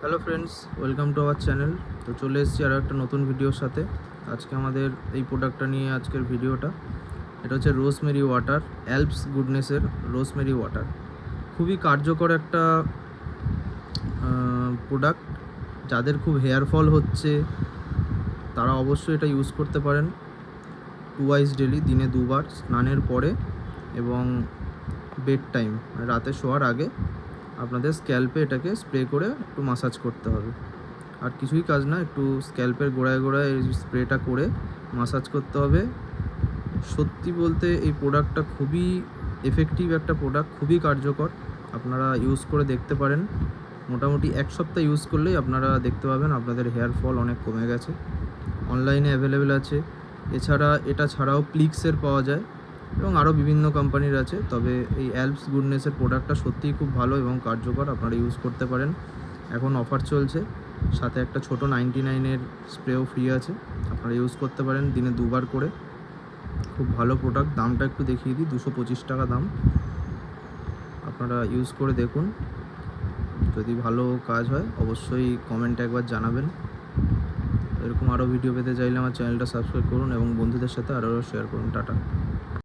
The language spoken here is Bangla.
Hello friends, welcome to our channel. তো চলে এসেছি আরও একটা নতুন ভিডিওর সাথে। আজকে আমাদের এই প্রোডাক্টটা নিয়ে আজকের ভিডিওটা। এটা হচ্ছে রোজমেরি ওয়াটার, অ্যালপস গুডনেসের রোজমেরি ওয়াটার। খুবই কার্যকর একটা প্রোডাক্ট। যাদের খুব হেয়ার ফল হচ্ছে তারা অবশ্যই এটা ইউজ করতে পারেন। টুয়াইস ডেলি, দিনে দুবার, স্নানের পরে এবং বেড টাইম, রাতে শোয়ার আগে আপনাদের স্ক্যাল্পে এটাকে স্প্রে করে একটু মাসাজ করতে হবে। আর কিছুই কাজ না, একটু স্ক্যাল্পের গোড়ায় গোড়ায় এই স্প্রেটা করে মাসাজ করতে হবে। সত্যি বলতে এই প্রোডাক্টটা খুবই এফেক্টিভ একটা প্রোডাক্ট, খুবই কার্যকর। আপনারা ইউজ করে দেখতে পারেন। মোটামুটি এক সপ্তাহ ইউজ করলেই আপনারা দেখতে পাবেন আপনাদের হেয়ার ফল অনেক কমে গেছে। অনলাইনে অ্যাভেলেবেল আছে। এছাড়া এটা ছাড়াও প্লিক্সের পাওয়া যায় এবং আরও বিভিন্ন কোম্পানির আছে। তবে এই অ্যালপস গুডনেসের প্রোডাক্টটা সত্যিই খুব ভালো এবং কার্যকর, আপনারা ইউজ করতে পারেন। এখন অফার চলছে, সাথে একটা ছোট 99-এর স্প্রেও ফ্রি আছে। আপনারা ইউজ করতে পারেন দিনে দুবার করে। খুব ভালো প্রোডাক্ট। দামটা একটু দেখিয়ে দিই, 225 টাকা দাম। আপনারা ইউজ করে দেখুন, যদি ভালো কাজ হয় অবশ্যই কমেন্টে একবার জানাবেন। এরকম আরও ভিডিও পেতে চাইলে আমার চ্যানেলটা সাবস্ক্রাইব করুন এবং বন্ধুদের সাথে আরও শেয়ার করুন। টাটা।